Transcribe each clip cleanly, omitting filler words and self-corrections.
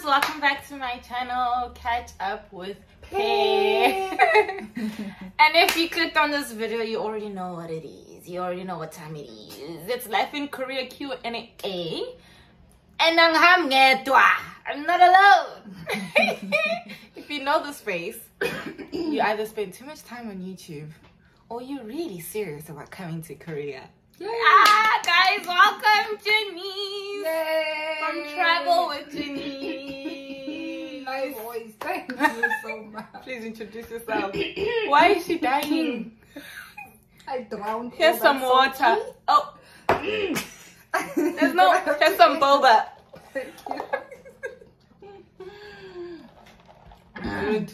welcome back to my channel, Catch Up with Peeves. And if you clicked on this video, you already know what it is. You already know what time it is. It's Life in Korea Q&A. And I'm not alone. If you know this face, you either spend too much time on YouTube or you're really serious about coming to Korea. Yay. Guys, welcome Jenice. Yay. From Travel with Jenice. My voice, thank you so much. Please introduce yourself. Why is she dying? I drowned. Here's some water. Oh. Here's some boba. Thank you. Good.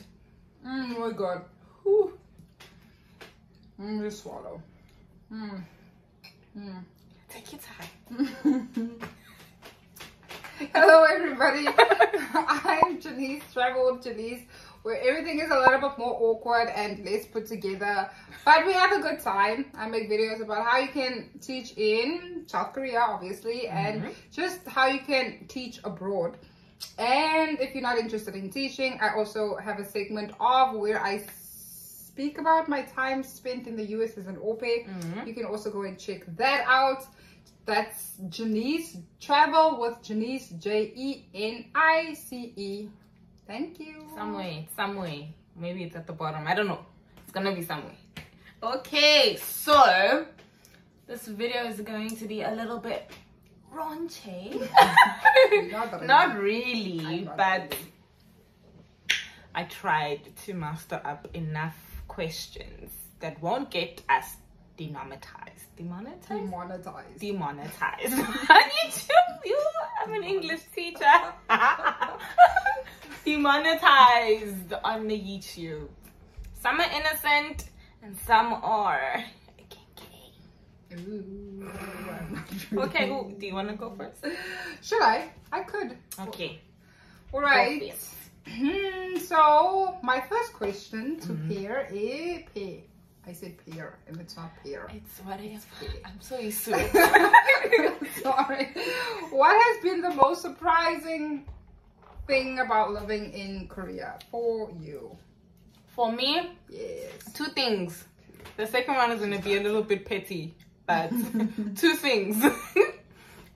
Oh my god. Whew. Just swallow. Take your time. Hello everybody. I'm Jenice, Travel with Jenice, where everything is a little bit more awkward and less put together, but we have a good time. I make videos about how you can teach in South Korea, obviously, and just how you can teach abroad. And if you're not interested in teaching, I also have a segment of where I speak about my time spent in the US as an au pair. You can also go and check that out. That's Jenice, Travel with Jenice, Jenice. Thank you. Somewhere. Maybe it's at the bottom. I don't know. It's gonna be somewhere. Okay, so this video is going to be a little bit raunchy. Not really, but I tried to master up enough questions that won't get us demonetized. Demonetized. On YouTube, I'm an English teacher. Demonetized on the YouTube. Some are innocent and some are Ooh, okay, do you want to go first? Should I? I could. Okay. All right. So my first question to pair is pair. I said pair, if it's not pair. It's what it is. I'm so used to it. Sorry. What has been the most surprising thing about living in Korea for you? For me? Yes. Two things. The second one is going to be a little bit petty, but two things.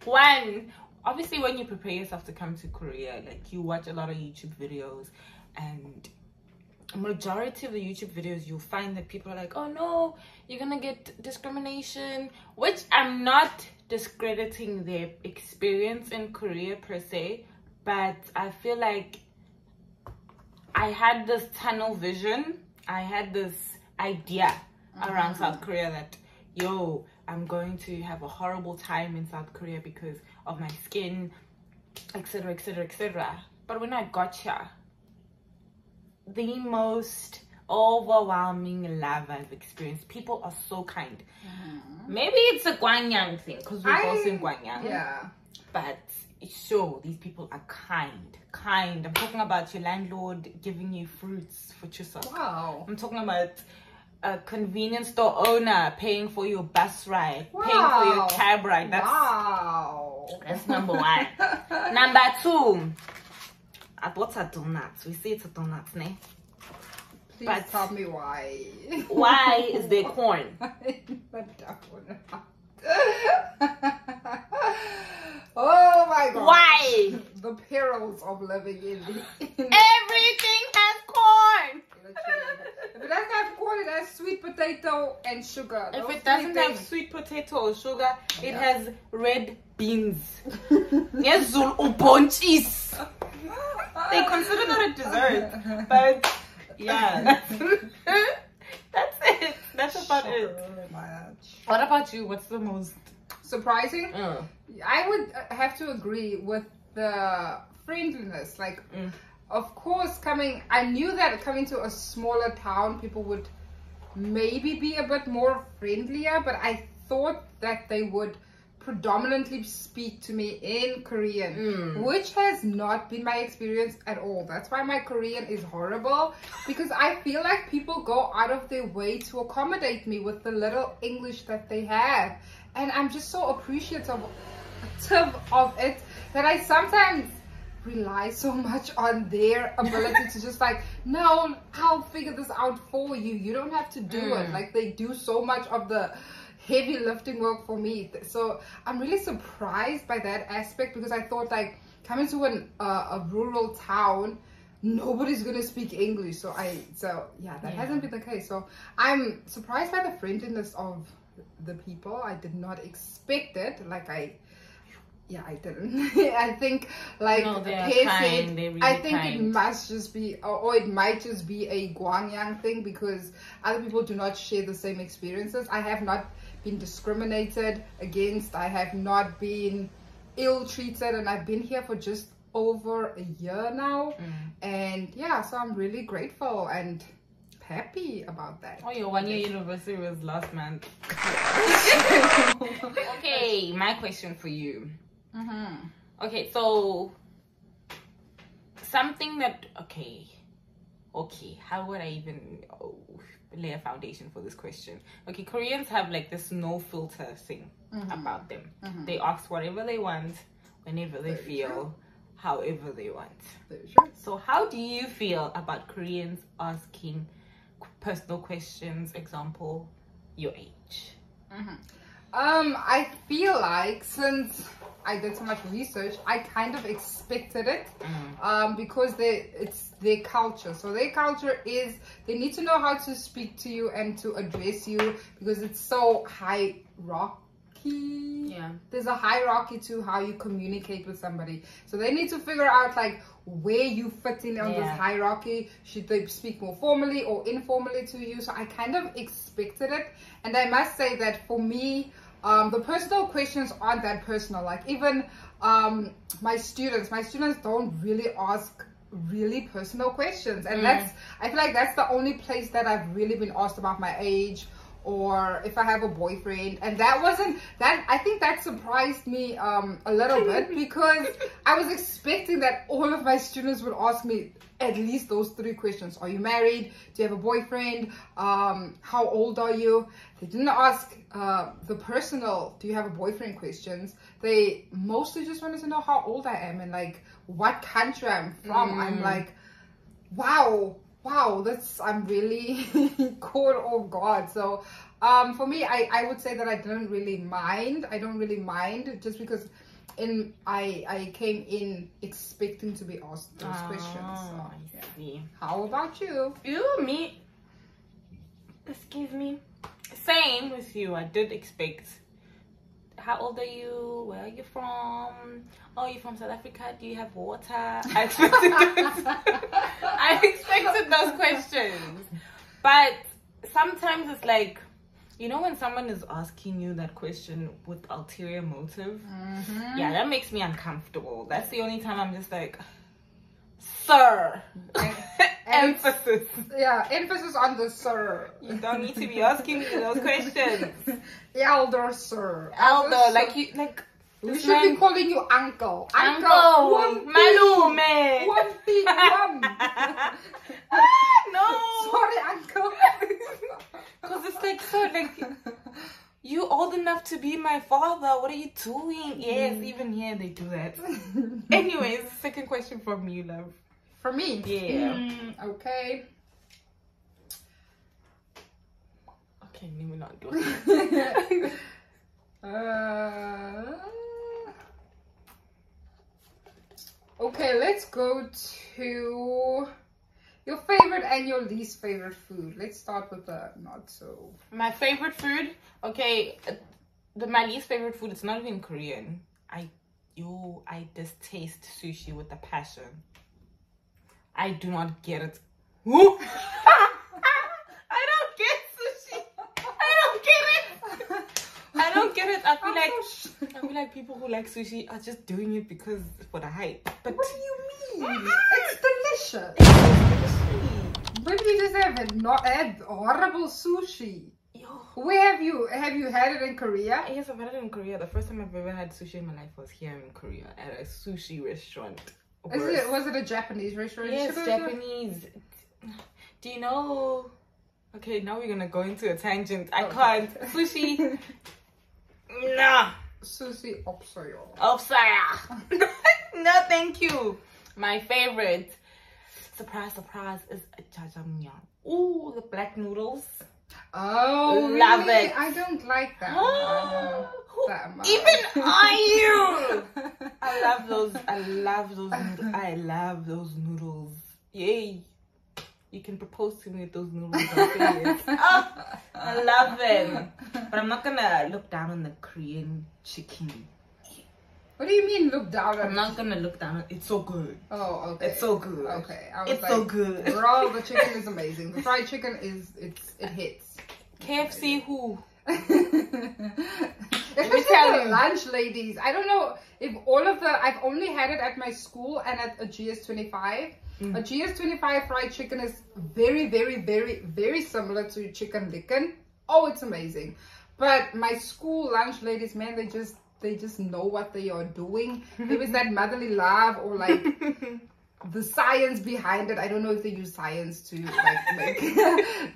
One, obviously when you prepare yourself to come to Korea, like you watch a lot of YouTube videos, and majority of the YouTube videos you'll find that people are like, oh no, you're gonna get discrimination, which I'm not discrediting their experience in Korea per se, but I feel like I had this tunnel vision, I had this idea around South Korea that, yo, I'm going to have a horrible time in South Korea because of my skin, etc, etc, etc. But when I got here, the most overwhelming love I've experienced. People are so kind. Maybe it's a Gwanyang thing because we're also in Gwanyang. Yeah. But sure, these people are kind. I'm talking about your landlord giving you fruits for chuseok. Wow. I'm talking about a convenience store owner paying for your bus ride, paying for your cab ride. That's number one. Number two, what's a donut? We say it's a donut, ne? Please tell me why. Why is there corn? Oh my god. Why? The perils of living in Everything has corn. If it doesn't have corn, it has sweet potato and sugar. If it doesn't have sweet potato or sugar, it has red beans. Yes, ubonchis. They consider that a dessert, but yeah, that's it. That's about it. What about you? What's the most surprising? I would have to agree with the friendliness. Like, of course, I knew that coming to a smaller town, people would maybe be a bit more friendlier, but I thought that they would predominantly speak to me in Korean, which has not been my experience at all. That's why my Korean is horrible, because I feel like people go out of their way to accommodate me with the little English that they have, and I'm just so appreciative of it that I sometimes rely so much on their ability to just like, no, I'll figure this out for you. You don't have to do it. Like, they do so much of the heavy lifting work for me. So I'm really surprised by that aspect, because I thought like coming to a rural town, nobody's gonna speak English. So that hasn't been the case. So I'm surprised by the friendliness of the people. I did not expect it. Like I didn't. I think like I think it must just be, or it might just be a Guangyang thing, because other people do not share the same experiences. I have not been discriminated against. I have not been ill-treated, and I've been here for just over a year now. And yeah, so I'm really grateful and happy about that. Oh, your 1 year anniversary was last month. Okay, my question for you. Okay, so something that okay, how would I even lay a foundation for this question? Okay, Koreans have like this no filter thing about them. They ask whatever they want, whenever they feel, however they want. So how do you feel about Koreans asking personal questions? Example, your age. I feel like since I did so much research, I kind of expected it, because it's their culture. So their culture is, they need to know how to speak to you and to address you, because it's so hierarchy. Yeah, there's a hierarchy to how you communicate with somebody. So they need to figure out like where you fit in on this hierarchy. Should they speak more formally or informally to you? So I kind of expected it, and I must say that for me, the personal questions aren't that personal. Like even my students don't really ask really personal questions, and I feel like that's the only place that I've really been asked about my age, or if I have a boyfriend. And I think that surprised me a little bit, because I was expecting that all of my students would ask me at least those 3 questions. Are you married? Do you have a boyfriend? How old are you? They didn't ask the personal, do you have a boyfriend questions. They mostly just wanted to know how old I am and like what country I'm from. I'm like, wow, I'm really caught off guard. So for me, I would say that I don't really mind, just because I came in expecting to be asked those questions. So, yeah. How about you? Me, excuse me, same with you. I did expect, how old are you? Where are you from? Oh, you're from South Africa. Do you have water? I expected those questions. But sometimes it's like, you know, when someone is asking you that question with ulterior motive, yeah, that makes me uncomfortable. That's the only time I'm just like, sir. Emphasis. Yeah, emphasis on the sir. You don't need to be asking me those questions. Elder sir. Elder, like you, like. We should be calling you uncle. Uncle. Malume. No. Sorry, uncle. Because it's like, so like, you old enough to be my father. What are you doing? Yes, even here they do that. Anyways, second question from you, love. For me? Yeah. Okay. Okay, let me not do it. Okay, let's go to your favorite and your least favorite food. Let's start with the not so. My favorite food? Okay, my least favorite food, it's not even Korean. I distaste sushi with a passion. I do not get it. I don't get sushi. I don't get it. I feel like people who like sushi are just doing it because for the hype. But what do you mean? It's delicious. Maybe you just have had horrible sushi. Where have you had it in Korea? Yes, I've had it in Korea. The first time I've ever had sushi in my life was here in Korea at a sushi restaurant. Was it a Japanese restaurant? Yes, Japanese. Do you know? Okay, now we're gonna go into a tangent. I can't. Sushi. Nah. Sushi opsayo. Opsaya. No, thank you. My favorite, surprise, is a jajangmyeon. Ooh, the black noodles. Oh, love really? it. I don't like that. That much. Even I do. I love those. I love those noodles. Yay! You can propose to me with those noodles. Oh, I love them. But I'm not gonna look down on the Korean chicken. What do you mean look down on I'm not gonna look down on it. It's so good. Oh, okay. It's so good. Okay. I was it's so good. Girl, the chicken is amazing. The fried chicken it hits. KFC who? Especially the lunch ladies. I don't know if all of the, I've only had it at my school and at a GS25. A GS25 fried chicken is very, very, very, very similar to chicken licken. Oh, it's amazing. But my school lunch ladies, man, they just know what they are doing. Maybe it's that motherly love or like the science behind it. I don't know if they use science to like make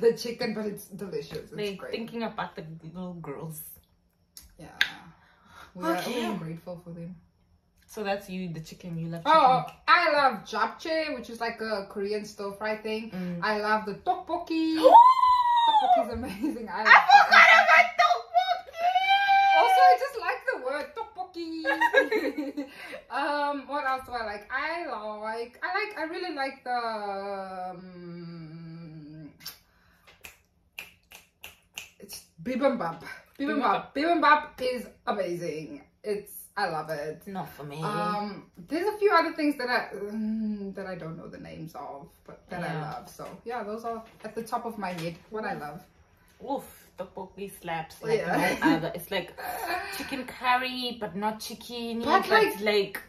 the chicken, but it's delicious. It's great. Thinking about the little girls. Yeah. We are grateful for them. So that's you, the chicken. You love chicken. Oh, I love japchae, which is like a Korean stir fry thing. I love the tteokbokki. Tteokbokki is amazing. I forgot about tteokbokki. Also, I just like the word tteokbokki. What else do I like? I really like the it's bibimbap. Bibimbap is amazing. I love it. Not for me. There's a few other things that I don't know the names of, but that I love. So yeah, those are at the top of my head. What I love. Oof, tteokbokki slaps like no other. It's like chicken curry, but not chicken. But like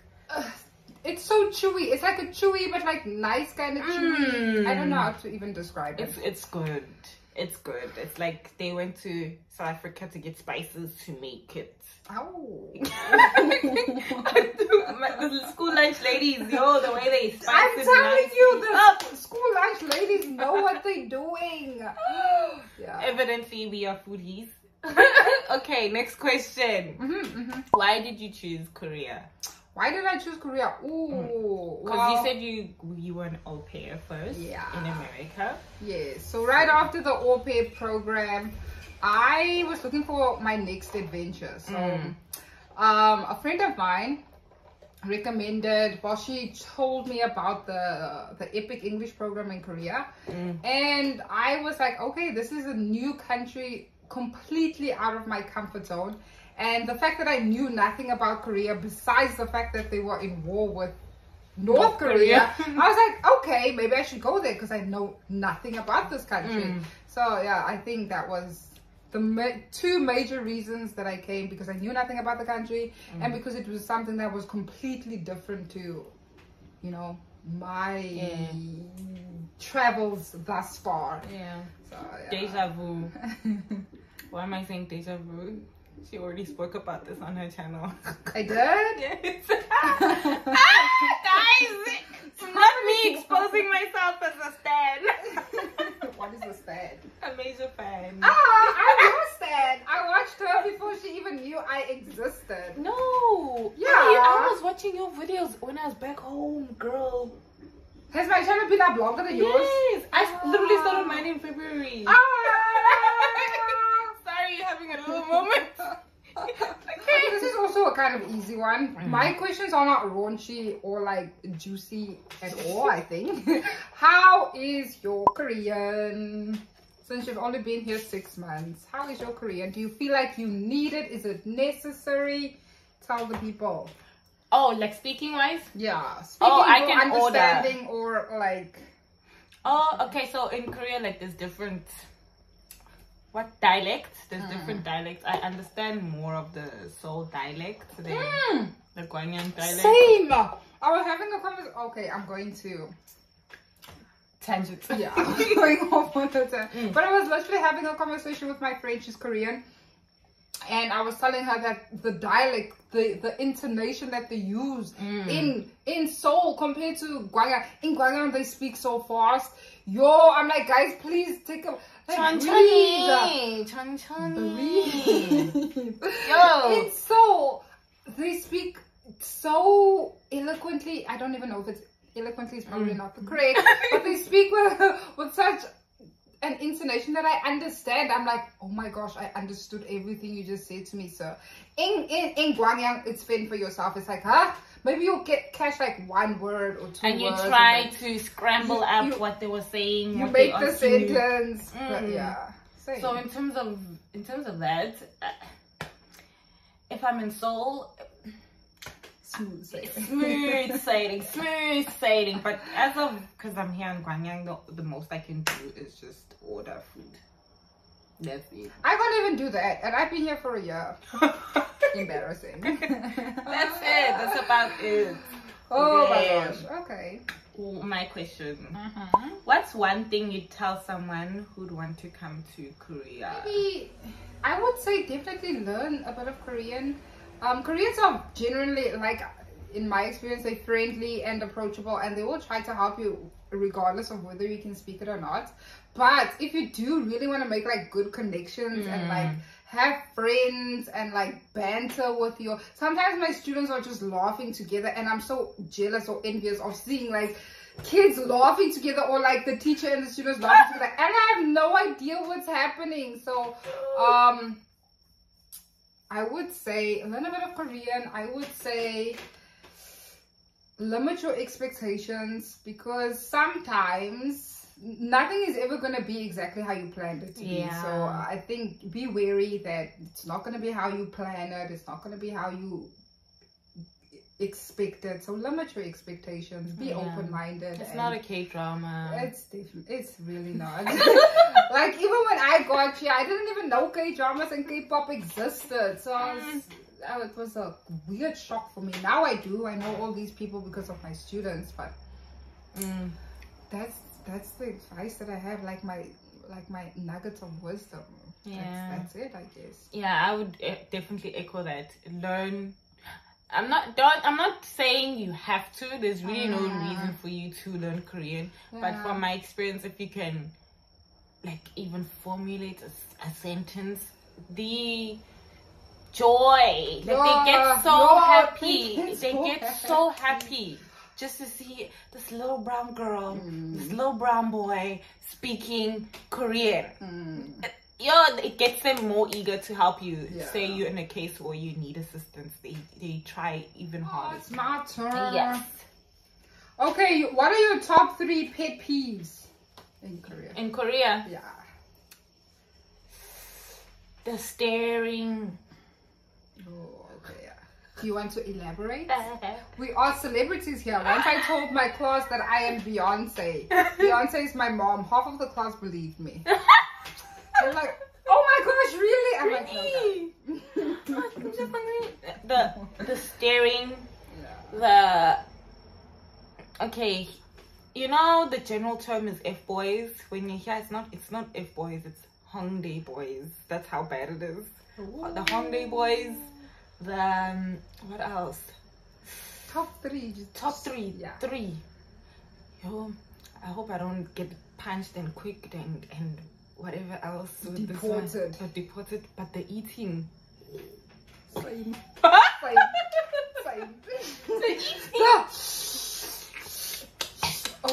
it's so chewy. It's like a chewy, but like nice kind of chewy. I don't know how to even describe it. It's good. It's good. It's like they went to South Africa to get spices to make it. Oh. The school lunch ladies, the way they spice I'm it. telling you, the school lunch ladies know what they're doing. Yeah. Evidently, we are foodies. Okay, next question. Why did you choose Korea? Why did I choose Korea? Ooh, because you said you were an au pair first in America. Yes. So right after the au pair program, I was looking for my next adventure. So a friend of mine recommended, she told me about the Epic English program in Korea. And I was like, okay, this is a new country completely out of my comfort zone. And the fact that I knew nothing about Korea besides the fact that they were in war with North Korea, I was like, okay, maybe I should go there because I know nothing about this country. So yeah, I think that was the two major reasons that I came, because I knew nothing about the country and because it was something that was completely different to, my travels thus far. Yeah. So, deja vu. Why am I saying deja vu? She already spoke about this on her channel. I did? Yes. Guys, it's not me exposing myself as a stan. What is a stan? A major fan. I was stan. I watched her before she even knew I existed. No. Yeah. I was watching your videos when I was back home, girl. Has my channel been up longer than yours? Yes. I literally started mine in February. Sorry, you're having a little moment. Okay, this is also a kind of easy one. My questions are not raunchy or like juicy at all, I think. How is your Korean? Since you've only been here 6 months, how is your Korean? Do you feel like you need it? Is it necessary? Tell the people. Oh, like speaking wise? Yeah. Speaking I can understanding or like... Oh, okay. So in Korea, like there's different... What dialects? There's different dialects. I understand more of the Seoul dialect than the Gwangyang dialect. Same! I was having a conversation... Okay, I'm going to... Tangent. Yeah, I'm going off on the tangent. But I was literally having a conversation with my friend, she's Korean. And I was telling her that the dialect, the intonation that they use in Seoul compared to Gwangyang. In Gwangyang, they speak so fast. I'm like, guys, please take a... Breathe. Yo. In Seoul, they speak so eloquent eloquently. I don't even know if it's eloquently is probably not the correct, but they speak with such an intonation that I understand. I'm like, oh my gosh, I understood everything you just said to me, sir. In Guangyang, it's fend for yourself. It's like, huh? Maybe you'll catch like one word or two and you words. try to scramble up what they were saying. You make the sentence. But yeah. Same. So in terms of that, if I'm in Seoul, smooth sailing. But because I'm here in Gwangyang, the most I can do is just order food. That's it. I can't even do that, and I've been here for a year. Embarrassing. That's it. That's about it. Oh my gosh. Okay. My question. What's one thing you'd tell someone who'd want to come to Korea? Maybe, I would say definitely learn a bit of Korean. Koreans are generally, like, in my experience, they're friendly and approachable, and they will try to help you regardless of whether you can speak it or not. But if you do really want to make like good connections and like have friends and like banter with your, sometimes my students are just laughing together, and I'm so jealous or envious of seeing like kids laughing together, or like the teacher and the students laughing together, and I have no idea what's happening. So I would say learn a bit of Korean. I would say limit your expectations, because sometimes nothing is ever going to be exactly how you planned it to be. So I think be wary that it's not going to be how you plan it. It's not going to be how you expect it. So limit your expectations. Be open-minded. It's not a K-drama. It's really not. Like, even when I got here, I didn't even know K-dramas and K-pop existed. So it was a weird shock for me. Now I do. I know all these people because of my students, but that's the advice that I have, like my nuggets of wisdom. That's it, I guess. Yeah, I would definitely echo that. Learn. I'm not saying you have to. There's really no reason for you to learn Korean. But from my experience, if you can like even formulate a sentence, the joy, like they get so happy. They get so happy just to see this little brown girl, this little brown boy speaking Korean. It gets them more eager to help you. Say you're in a case where you need assistance, they try even harder. It's my turn. Yes. Okay, what are your top 3 pet peeves in Korea? In Korea? Yeah. The staring. Oh, okay. Do you want to elaborate? We are celebrities here. Once I told my class that I am Beyonce. Beyonce is my mom. Half of the class believed me. They're like, oh my gosh, really? I'm like, okay. The staring, okay, you know the general term is F-boys. When you hear it's not F-boys, it's Hongdae boys. That's how bad it is. Ooh. The Hongdae boys, what else? Top 3. Top 3. Yeah. 3. Yo, I hope I don't get punched and quick and whatever else. Deported. But the eating. Same. Oh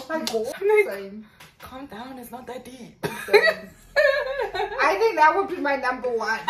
my god. Same. Calm down, it's not that deep. I think that would be my number 1.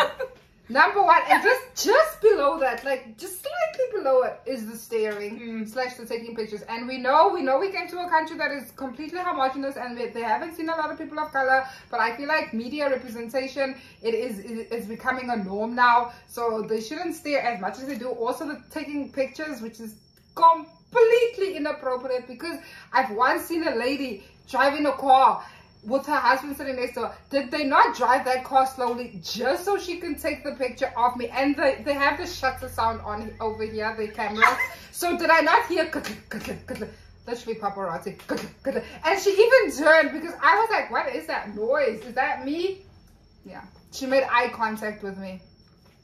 Number 1, and just below that, like just slightly below it, is the staring / the taking pictures. And we know we came to a country that is completely homogenous, and they haven't seen a lot of people of color. But I feel like media representation, it is becoming a norm now. So they shouldn't stare as much as they do. Also, the taking pictures, which is completely inappropriate, because I've once seen a lady driving a car with her husband sitting next to her. Did they not drive that car slowly just so she can take the picture of me? And they have the shutter sound on over here, the camera. So did I not hear literally paparazzi? And she even turned, because I was like, what is that noise? Is that me? Yeah. She made eye contact with me.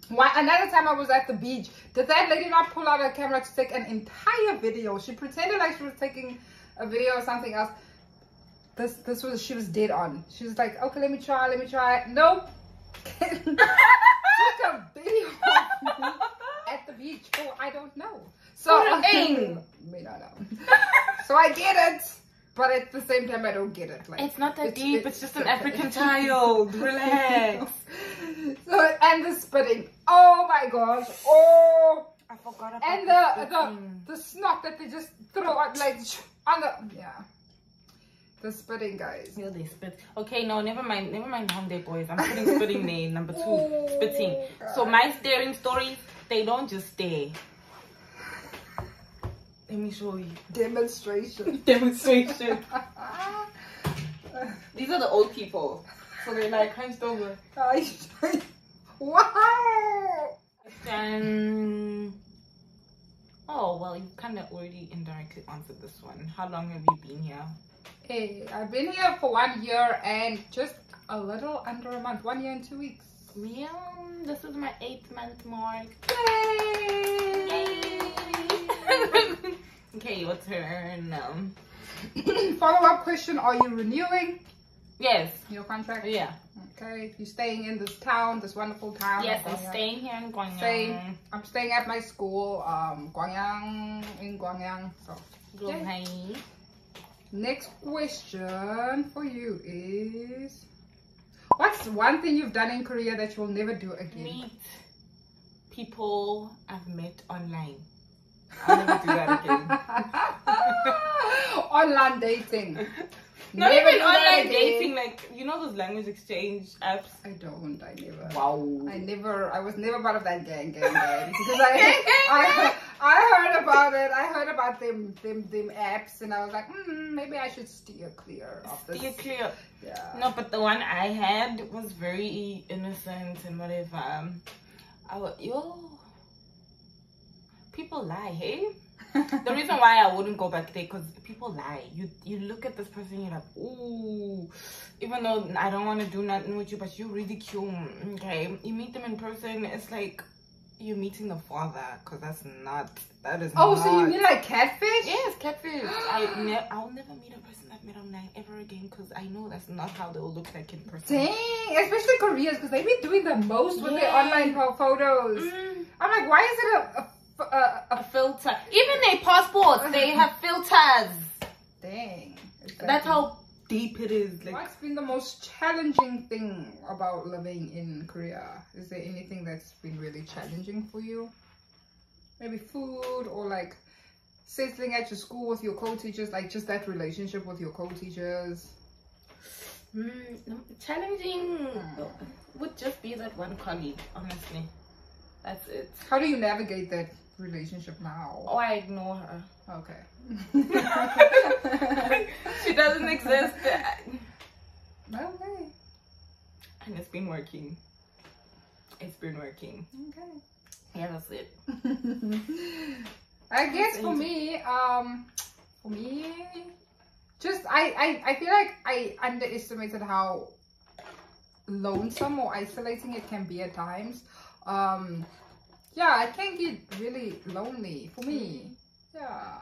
Another time I was at the beach. Did that lady not pull out her camera to take an entire video? She pretended like she was taking a video or something else. She was dead on. She was like, okay, let me try. Nope. Took a video of me at the beach. Oh, I don't know. So, may not know. So I get it, but at the same time I don't get it. Like, it's not that deep. It's just an African child. Relax. So, and the spitting. Oh my gosh. Oh. I forgot about and the snot that they just throw out, like on the the spitting, guys. Yeah, they spit. Okay, no, never mind down there, boys. I'm putting spitting there. Number 2, spitting. So my staring stories, they don't just stare. Let me show you. Demonstration. Demonstration. These are the old people, so they're like hunched over. Wow. Oh, well, you kind of already indirectly answered this one. How long have you been here? Hey, I've been here for 1 year and just a little under a month. 1 year and 2 weeks. Yeah, this is my 8th month mark. Yay! Okay, your turn. Follow-up question, are you renewing? Yes. Your contract? Yeah. Okay, you're staying in this town, this wonderful town. Yes, I'm staying here in Gwangyang. I'm staying at my school, Gwangyang, in Gwangyang. So, Okay. Next question for you is, what's one thing you've done in Korea that you will never do again? Meet people I've met online. I'll never do that again. Online dating. Not Never even do that online again. dating, like, you know those language exchange apps? I never. Wow. I was never part of that gang. Because I heard about it. I heard about them apps, and I was like, maybe I should steer clear of this. Steer clear. Yeah. No, but the one I had was very innocent and whatever. People lie, hey? The reason why I wouldn't go back there, because people lie. You look at this person, you're like, ooh, even though I don't want to do nothing with you, but you're really cute. Okay, you meet them in person, it's like you're meeting the father, because that is not. So you mean like catfish? Yes, catfish. I'll never meet a person I've met online ever again, because I know that's not how they will look like in person. Dang, especially Koreans, because they be doing the most with their online photos. I'm like, why is it a filter? Even their passports, they have filters. Dang. Exactly. That's how deep it is. Like, what's been the most challenging thing about living in Korea? Is there anything that's been really challenging for you? Maybe food, or like settling at your school with your co-teachers, like just that relationship with your co-teachers? Challenging would just be that one colleague, honestly. That's it. How do you navigate that relationship now? Oh, I ignore her. Okay. She doesn't exist. Okay. And it's been working. It's been working. Okay. Yeah, that's it. I guess for me, just I feel like I underestimated how lonesome or isolating it can be at times. Yeah, it can get really lonely for me. Yeah.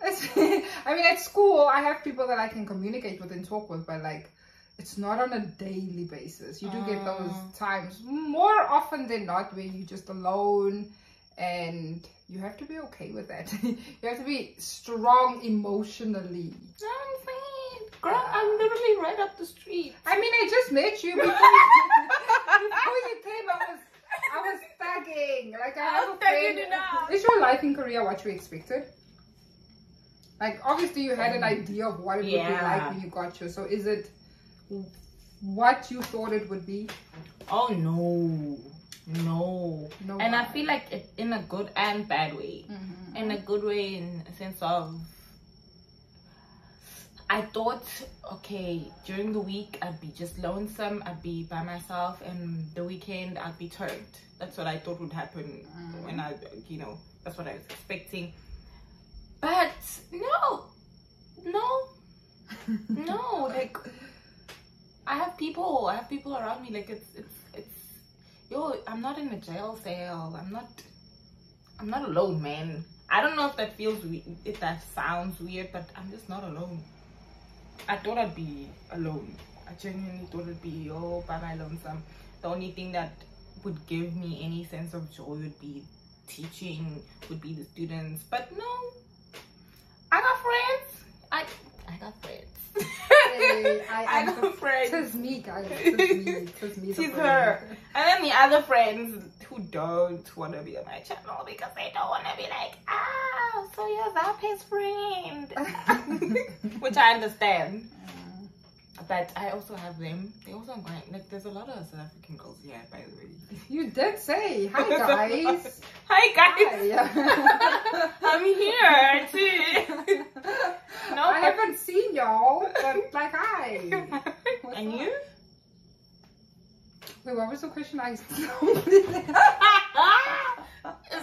I mean, at school, I have people that I can communicate with and talk with, but like, it's not on a daily basis. You do get those times more often than not where you're just alone, and you have to be okay with that. You have to be strong emotionally. I'm fine. Girl, I'm literally right up the street. I mean, I just met you before you came. I was thugging. Like, I have a friend. Is your life in Korea what you expected? Like, obviously you had an idea of what it would be like when you got here. So is it what you thought it would be? Oh, no. And I feel like it in a good and bad way. In a good way, in a sense of, I thought, okay, during the week I'd be just lonesome, I'd be by myself, and the weekend I'd be turned. That's what I thought would happen when that's what I was expecting. But no, like, I have people around me. Like, it's I'm not in a jail cell. I'm not alone, man. I don't know if that if that sounds weird, but I'm just not alone. I thought I'd be alone. I genuinely thought it'd be all by my lonesome. The only thing that would give me any sense of joy would be teaching, would be the students. But no, I am the friend. Tis me, guys. Tis me. She's her. And then the other friends who don't want to be on my channel because they don't want to be like, so you're Zape's friend. Which I understand. But I also have them. They also might, like, there's a lot of South African girls here, by the way. You did say hi, guys. Hi, guys. Hi. I'm here too. No, I haven't seen y'all, but like, hi. And you? Wait, what was the question? I Is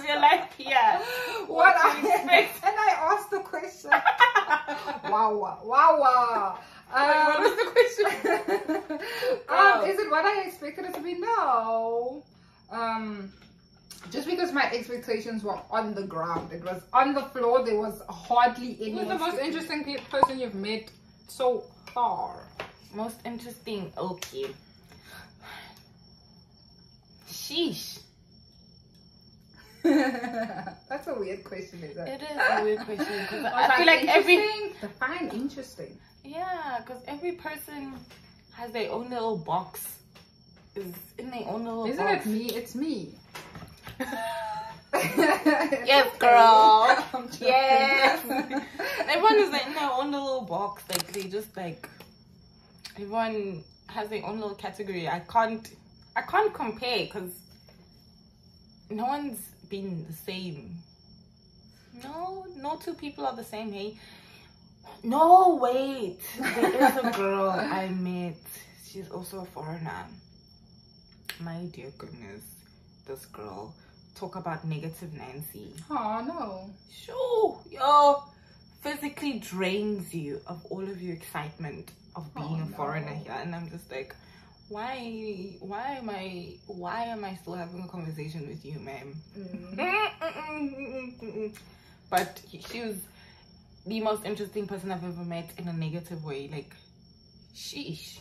your life here? What do you expect? And I asked the question. Wow. What was the question? Is it what I expected it to be? No. Just because my expectations were on the ground, it was on the floor. There was hardly any. Who's the most interesting person you've met so far? Most interesting. Okay. Sheesh. That's a weird question, isn't it? It is a weird question because I feel like define interesting. Yeah, because every person has their own little box. Is in their own little Isn't box. it me? It's me. Yes, girl. Yes. Everyone is in their own little box. Like they just like everyone has their own little category. I can't compare because no one's been the same. No two people are the same. Hey. No, wait. There is a girl I met. She's also a foreigner. My dear goodness. This girl. Talk about negative Nancy. Oh, no. Sure. Yo. Physically drains you of all of your excitement of being a foreigner here. And I'm just like, why am I still having a conversation with you, ma'am? But she was the most interesting person I've ever met in a negative way. Like, sheesh.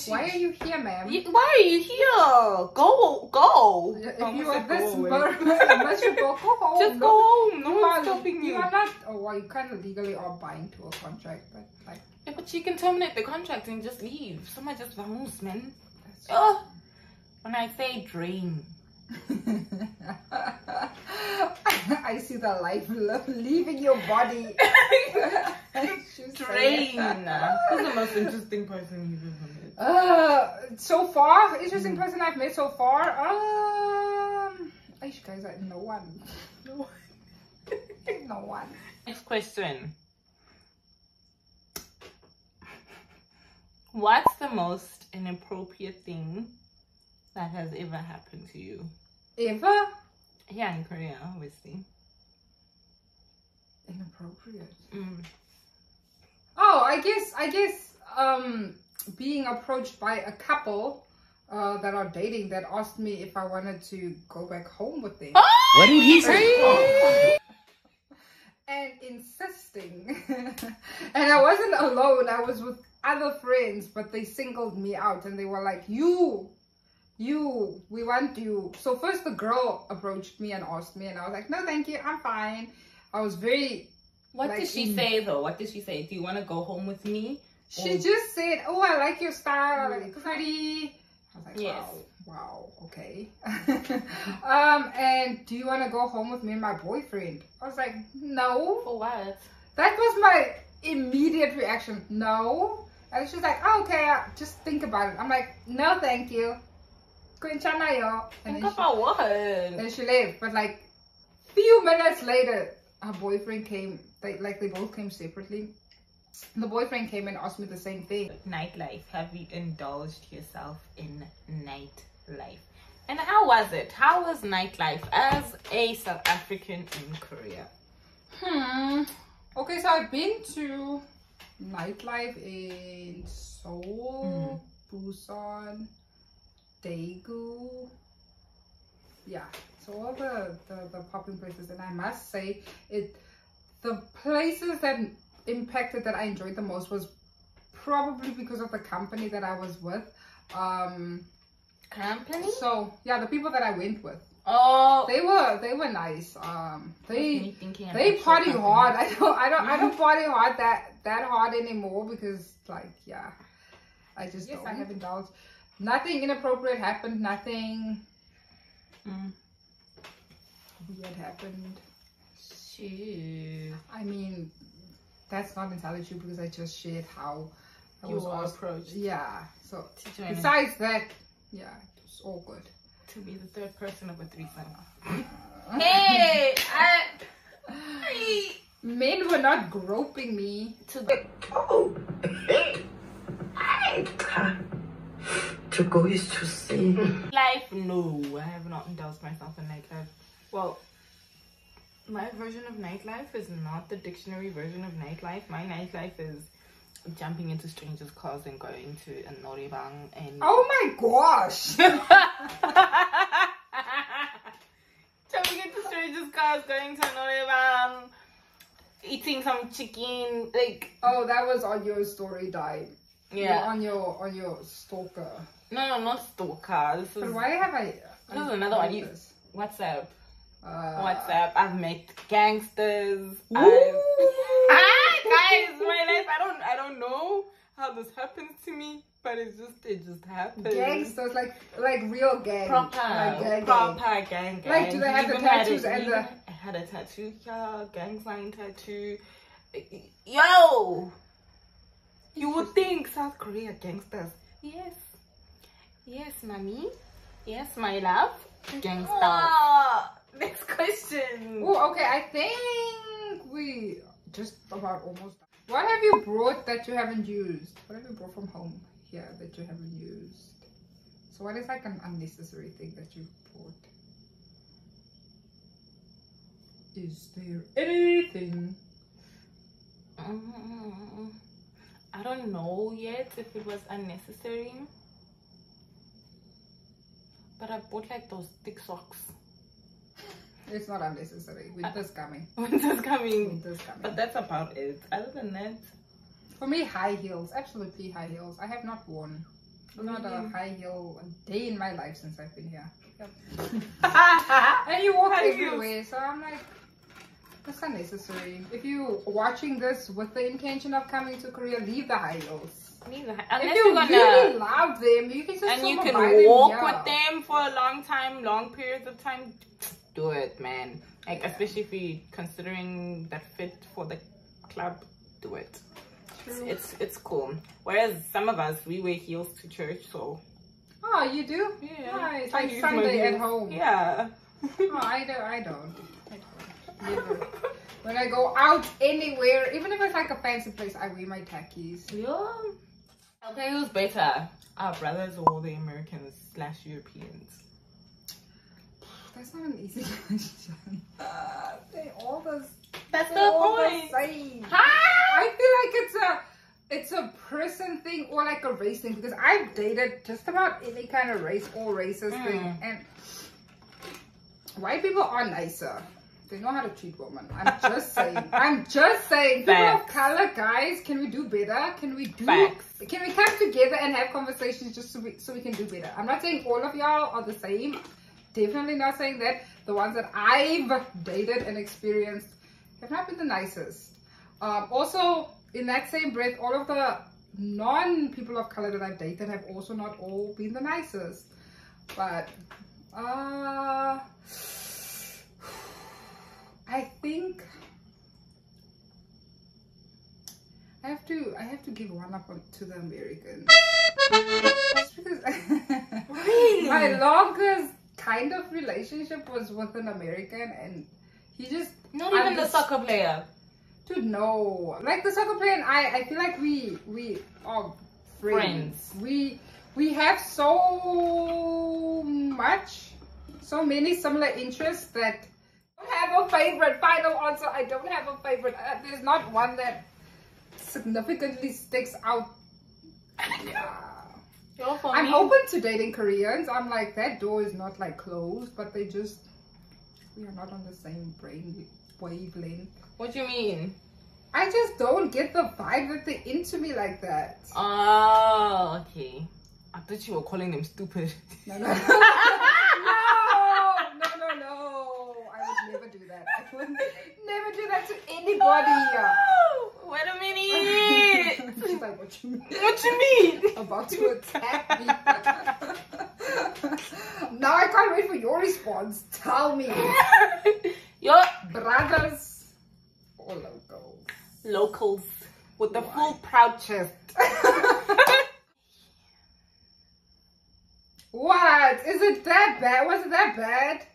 Why are you here, ma'am? Why are you here? Go. If you are this miserable, go home. Just go home. No one's stopping you. You are not. Oh, well, you kind of legally are buying to a contract, but like. Yeah, but you can terminate the contract and just leave. Someone just vamos, man. When I say drain. I see the life leaving your body. Drain. Who's the most interesting person you've ever met? So far, interesting person I've met so far. Guys, no one. No one. Next question. What's the most inappropriate thing that has ever happened to you? Ever? Yeah, in Korea, obviously. Inappropriate. Oh, I guess being approached by a couple that are dating that asked me if I wanted to go back home with them. What did he say? And insisting. And I wasn't alone. I was with other friends, but they singled me out and they were like, you, we want you. So first the girl approached me and asked me and I was like, no, thank you, I'm fine. I was very... What did she say though? What did she say? Do you want to go home with me? She just said, oh, I like your style, like pretty. I was like, yes. Wow, okay. And do you want to go home with me and my boyfriend? I was like, no. For what? That was my immediate reaction, no. And she's like, oh, okay, just think about it. I'm like, no, thank you. And Think about what? And she left. But like, few minutes later, her boyfriend came. They both came separately. The boyfriend came and asked me the same thing. Nightlife. Have you indulged yourself in nightlife? And how was it? How was nightlife as a South African in Korea? Okay, so I've been to nightlife in Seoul, Busan, Daegu. Yeah, so all the popping places, and I must say the places that impacted that I enjoyed the most was probably because of the company that I was with. Company? So yeah, the people that I went with. Oh, They were nice. They party hard. I don't party hard that hard anymore because like yeah, I just don't. I have indulged. Nothing inappropriate happened. Nothing weird happened. Shoot. I mean, that's not entirely true because I just shared how I You was were asked. approached. Yeah. So join besides that, yeah, it's all good. To be the third person of a threesome. Hey, Men were not groping me. Oh, hey. To go is to see. Life, no, I have not indulged myself in nightlife. Well, my version of nightlife is not the dictionary version of nightlife. My nightlife is jumping into strangers' cars and going to a Noribang and Oh my gosh! jumping into strangers' cars, going to a Noribang, eating some chicken, like Oh, that was on your story, died. yeah. On your stalker. No, not stalker. This But is why have I? this is another one. You this? WhatsApp. Uh, WhatsApp. I've met gangsters. Woo! Guys, my life. I don't know how this happens to me, but it just happens. Gangsters, like real gang. Proper, Like proper gang. Like, do they have the tattoos and the? I had a tattoo here, gang sign tattoo. Yo, you would think South Korea gangsters. Yes, yes, mommy. Yes, my love. Gangsters. Next question. Oh, okay. I think we just about almost. What have you brought that you haven't used? What have you brought from home here that you haven't used? So what is like an unnecessary thing that you brought? Is there anything? I don't know yet if it was unnecessary. But I bought like those thick socks. It's not unnecessary. Winter's coming. Winter's coming. Winter's coming. But that's about it. Other than that. For me, high heels. Absolutely high heels. I have not worn. Not a high heel a day in my life since I've been here. Yep. And you walk everywhere. So I'm like, that's unnecessary. If you're watching this with the intention of coming to Korea, leave the high heels. Unless If you you're gonna, really love them, you can just and you buy can them walk here. with them for a long time, long periods of time, do it, man. Like, especially if you're considering that fit for the club, do it. True. It's cool. Whereas some of us, we wear heels to church, so. Oh, you do? Yeah. Nice. I Like use my Sunday at heels. home. Yeah. Oh, I don't. Never. When I go out anywhere, even if it's like a fancy place, I wear my tackies. Yeah. Okay, who's better? Our brothers or the Americans / Europeans? That's not an easy question. They all the That's the they're all point. the same. Ah! I feel like it's a person thing or like a race thing because I've dated just about any kind of race or races thing, and white people are nicer. They know how to treat women. I'm just saying. I'm just saying. People of color, guys, can we do better? Can we do? Facts. Can we come together and have conversations just so we can do better? I'm not saying all of y'all are the same. Definitely not saying that. The ones that I've dated and experienced have not been the nicest. Also, in that same breath, all of the non-people of color that I've dated have also not all been the nicest. But I think I have to give one up to the Americans. Just because Really? my longest kind of relationship was with an American, and he just Not even the soccer player. Dude, no. Like the soccer player and I feel like we are friends. We have so many similar interests that I don't have a favorite. Final answer, I don't have a favorite. There's not one that significantly sticks out. I'm open to dating Koreans. I'm like, that door is not like closed, but we are not on the same brain wavelength. What do you mean? I just don't get the vibe that they're into me like that. Oh, okay. I thought you were calling them stupid. No. Never do that to anybody. Oh, wait a minute. She's like, what you mean? What you mean? About to attack me. Now I can't wait for your response. Tell me. Your Brothers or locals? Locals with the full proud chest. What? Is it that bad? Was it that bad?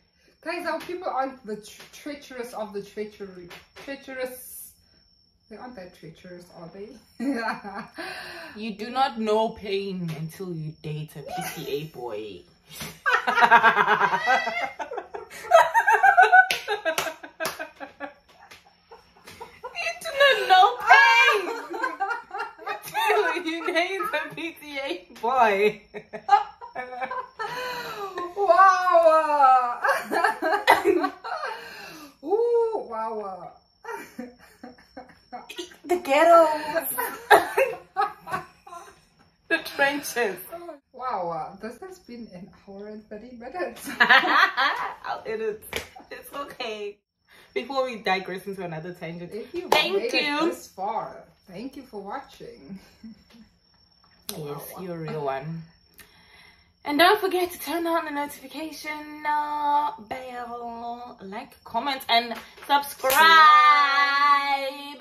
Guys, our people aren't the treacherous of the treachery. Treacherous. They aren't that treacherous, are they? You do not know pain until you date a PCA boy. You do not know pain until you date a PCA boy. Wow. Ooh, wow. The ghettos. The trenches. Wow, this has been an hour and 30 minutes. I'll edit. It's okay. Before we digress into another tangent, If you thank made it you. this far, thank you for watching. Yes, you're a real one. And don't forget to turn on the notification bell, like, comment, and subscribe.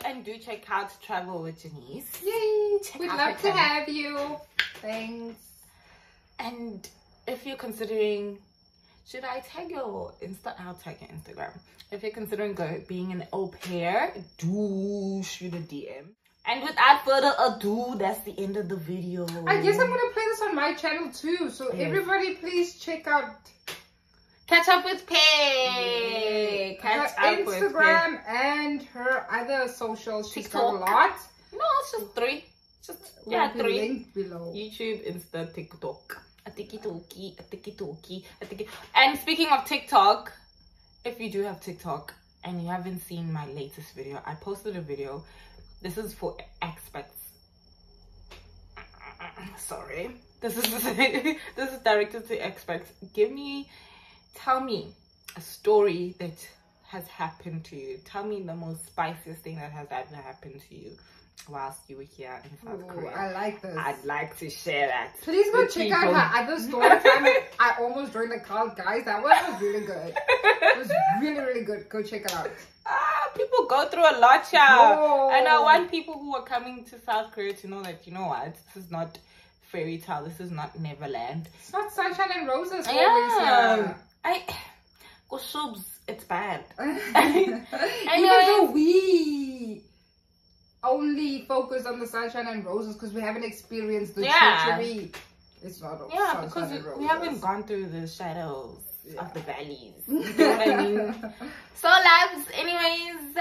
And do check out Travel with Jenice. Yay! We'd out love her to channel. have you. Thanks. And if you're considering, should I tag your I'll tag your Instagram. If you're considering being an au pair, do shoot a DM. And without further ado, that's the end of the video. I guess I'm gonna play this on my channel too. So everybody, please check out Catch up with Pay. Catch her up with Instagram and her other socials. She's got a TikTok. lot. No, it's just 3. Will be 3. linked below. YouTube, Insta, TikTok. A tiki-toki. And speaking of TikTok, if you do have TikTok and you haven't seen my latest video, I posted a video. This is for expats. Sorry. This is directed to expats. Tell me a story that has happened to you. Tell me the most spiciest thing that has ever happened to you whilst you were here in South Korea. I like this. I'd like to share that. Please go with check people. out her other story time. I almost joined the cult, guys. That one was really good. It was really, really good. Go check it out. People go through a lot, child. Whoa. And I want people who are coming to South Korea to know that, you know what, this is not fairy tale. This is not Neverland. It's not sunshine and roses always Yeah. here. It's bad. Even though we only focus on the sunshine and roses because we haven't experienced the treachery. It's not all Yeah, sunshine because and roses. we haven't gone through the shadows of the valleys. You know what I mean? So, loves, anyways,